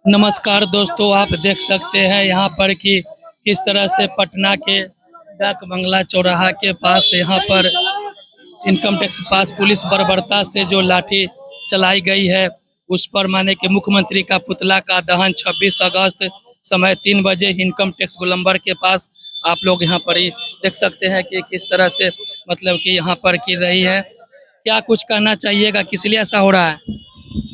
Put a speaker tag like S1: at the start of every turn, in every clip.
S1: नमस्कार दोस्तों, आप देख सकते हैं यहाँ पर कि किस तरह से पटना के डाक बंगला चौराहा के पास यहाँ पर इनकम टैक्स पास पुलिस बर्बरता से जो लाठी चलाई गई है, उस पर माने कि मुख्यमंत्री का पुतला का दहन 26 अगस्त समय 3 बजे इनकम टैक्स गोलंबर के पास आप लोग यहाँ पर ही देख सकते हैं कि किस तरह से मतलब कि यहाँ पर की रही है। क्या कुछ कहना चाहिएगा, किस लिए ऐसा हो रहा है?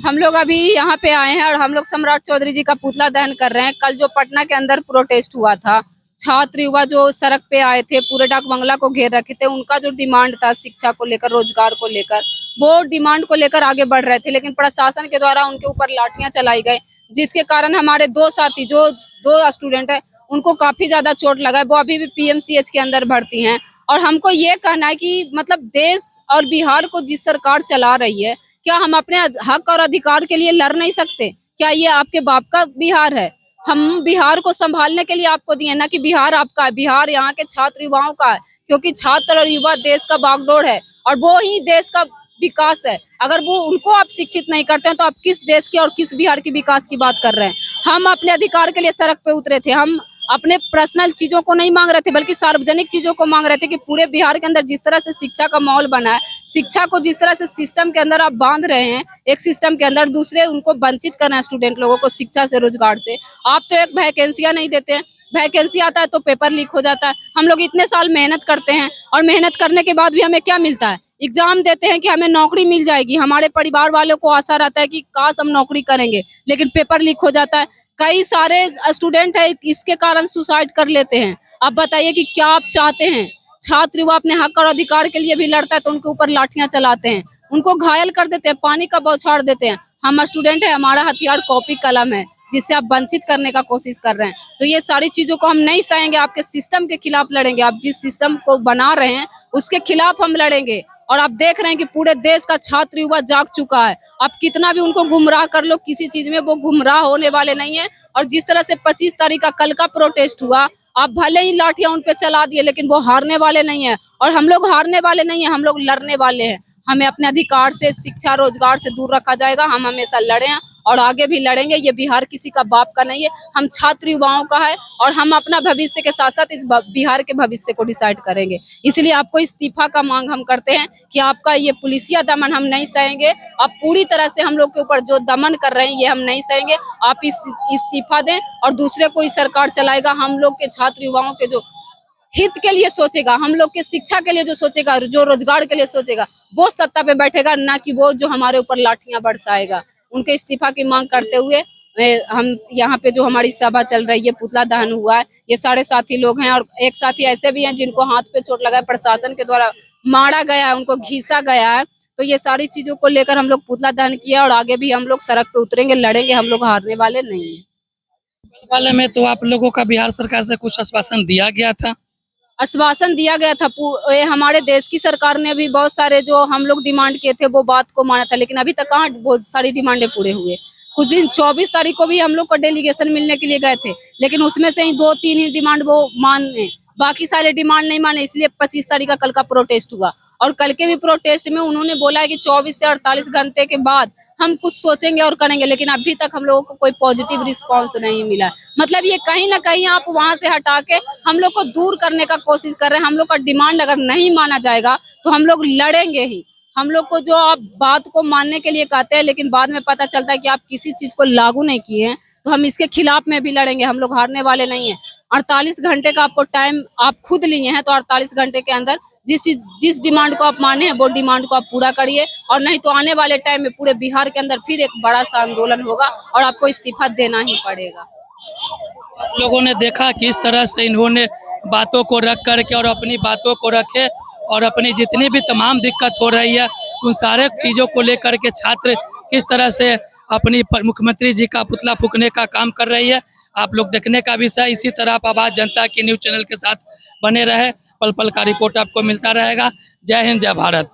S2: हम लोग अभी यहाँ पे आए हैं और हम लोग सम्राट चौधरी जी का पुतला दहन कर रहे हैं। कल जो पटना के अंदर प्रोटेस्ट हुआ था, छात्र युवा जो सड़क पे आए थे, पूरे डाक बंगला को घेर रखे थे, उनका जो डिमांड था शिक्षा को लेकर, रोजगार को लेकर, वो डिमांड को लेकर आगे बढ़ रहे थे, लेकिन प्रशासन के द्वारा उनके ऊपर लाठियां चलाई गई, जिसके कारण हमारे दो साथी जो दो स्टूडेंट है उनको काफी ज्यादा चोट लगा है। वो अभी भी पीएमसीएच के अंदर भर्ती हैं। और हमको ये कहना है कि मतलब देश और बिहार को जिस सरकार चला रही है, क्या हम अपने हक और अधिकार के लिए लड़ नहीं सकते? क्या ये आपके बाप का बिहार है? हम बिहार को संभालने के लिए आपको दिए, ना कि बिहार आपका है। बिहार यहाँ के छात्र युवाओं का है, क्योंकि छात्र और युवा देश का बागडोर है और वो ही देश का विकास है। अगर वो उनको आप शिक्षित नहीं करते हैं तो आप किस देश की और किस बिहार की विकास की बात कर रहे हैं? हम अपने अधिकार के लिए सड़क पे उतरे थे। हम अपने पर्सनल चीजों को नहीं मांग रहे थे, बल्कि सार्वजनिक चीजों को मांग रहे थे कि पूरे बिहार के अंदर जिस तरह से शिक्षा का माहौल बना है, शिक्षा को जिस तरह से सिस्टम के अंदर आप बांध रहे हैं, एक सिस्टम के अंदर दूसरे उनको वंचित करना है, स्टूडेंट लोगों को शिक्षा से, रोजगार से। आप तो एक वैकेंसियां नहीं देते हैं, वैकेंसी आता है तो पेपर लीक हो जाता है। हम लोग इतने साल मेहनत करते हैं और मेहनत करने के बाद भी हमें क्या मिलता है? एग्जाम देते हैं कि हमें नौकरी मिल जाएगी, हमारे परिवार वालों को आशा रहता है कि काश हम नौकरी करेंगे, लेकिन पेपर लीक हो जाता है। कई सारे स्टूडेंट है इसके कारण सुसाइड कर लेते हैं। आप बताइए कि क्या आप चाहते हैं? छात्र युवा अपने हक और अधिकार के लिए भी लड़ता है तो उनके ऊपर लाठियां चलाते हैं, उनको घायल कर देते हैं, पानी का बौछार देते हैं। हम स्टूडेंट है, हमारा हथियार कॉपी कलम है, जिससे आप वंचित करने का कोशिश कर रहे हैं। तो ये सारी चीजों को हम नहीं सहेंगे, आपके सिस्टम के खिलाफ लड़ेंगे। आप जिस सिस्टम को बना रहे हैं उसके खिलाफ हम लड़ेंगे। और आप देख रहे हैं कि पूरे देश का छात्र युवा जाग चुका है। आप कितना भी उनको गुमराह कर लो, किसी चीज में वो गुमराह होने वाले नहीं है। और जिस तरह से 25 तारीख का कल का प्रोटेस्ट हुआ, आप भले ही लाठियां उन पे चला दिए, लेकिन वो हारने वाले नहीं है। और हम लोग हारने वाले नहीं है, हम लोग लड़ने वाले हैं। हमें अपने अधिकार से, शिक्षा रोजगार से दूर रखा जाएगा। हम हमेशा लड़े हैं और आगे भी लड़ेंगे। ये बिहार किसी का बाप का नहीं है, हम छात्र युवाओं का है। और हम अपना भविष्य के साथ साथ इस बिहार के भविष्य को डिसाइड करेंगे। इसलिए आपको इस्तीफा का मांग हम करते हैं कि आपका ये पुलिसिया दमन हम नहीं सहेंगे। आप पूरी तरह से हम लोग के ऊपर जो दमन कर रहे हैं ये हम नहीं सहेंगे। आप इस इस्तीफा दें और दूसरे कोई सरकार चलाएगा, हम लोग के छात्र युवाओं के जो हित के लिए सोचेगा, हम लोग के शिक्षा के लिए जो सोचेगा, जो रोजगार के लिए सोचेगा, वो सत्ता पे बैठेगा, ना कि वो जो हमारे ऊपर लाठियां बरसाएगा। उनके इस्तीफा की मांग करते हुए हम यहाँ पे जो हमारी सभा चल रही है, पुतला दहन हुआ है, ये सारे साथी लोग हैं। और एक साथी ऐसे भी हैं जिनको हाथ पे चोट लगा है, प्रशासन के द्वारा मारा गया है, उनको घीसा गया है। तो ये सारी चीजों को लेकर हम लोग पुतला दहन किया और आगे भी हम लोग सड़क पे उतरेंगे, लड़ेंगे। हम लोग हारने वाले नहीं है।
S1: वाले में तो आप लोगों का बिहार सरकार से कुछ आश्वासन दिया गया था।
S2: आश्वासन दिया गया था, ये हमारे देश की सरकार ने भी बहुत सारे जो हम लोग डिमांड किए थे वो बात को माना था, लेकिन अभी तक कहाँ बहुत सारी डिमांडें पूरे हुए। कुछ दिन 24 तारीख को भी हम लोग को डेलीगेशन मिलने के लिए गए थे, लेकिन उसमें से ही 2-3 ही डिमांड वो माने, बाकी सारे डिमांड नहीं माने। इसलिए 25 तारीख का कल का प्रोटेस्ट हुआ। और कल के भी प्रोटेस्ट में उन्होंने बोला है कि 24 से 48 घंटे के बाद हम कुछ सोचेंगे और करेंगे, लेकिन अभी तक हम लोगों को कोई पॉजिटिव रिस्पांस नहीं मिला। मतलब ये कहीं ना कहीं आप वहां से हटा के हम लोग को दूर करने का कोशिश कर रहे हैं। हम लोग का डिमांड अगर नहीं माना जाएगा तो हम लोग लड़ेंगे ही। हम लोग को जो आप बात को मानने के लिए कहते हैं, लेकिन बाद में पता चलता है कि आप किसी चीज को लागू नहीं किए हैं, तो हम इसके खिलाफ में भी लड़ेंगे। हम लोग हारने वाले नहीं है। 48 घंटे का आपको टाइम आप खुद लिए हैं, तो 48 घंटे के अंदर जिस डिमांड को आप माने हैं वो डिमांड को आप पूरा करिए। और नहीं तो आने वाले टाइम में पूरे बिहार के अंदर फिर एक बड़ा सा आंदोलन होगा और आपको इस्तीफा देना ही पड़ेगा।
S1: लोगों ने देखा किस तरह से इन्होंने बातों को रख करके और अपनी बातों को रखे और अपनी जितनी भी तमाम दिक्कत हो रही है उन सारे चीज़ों को लेकर के छात्र किस तरह से अपनी मुख्यमंत्री जी का पुतला फूकने का काम कर रही है, आप लोग देखने का विषय। इसी तरह आप आवाज़ जनता के न्यूज़ चैनल के साथ बने रहे, पल पल का रिपोर्ट आपको मिलता रहेगा। जय हिंद, जय भारत।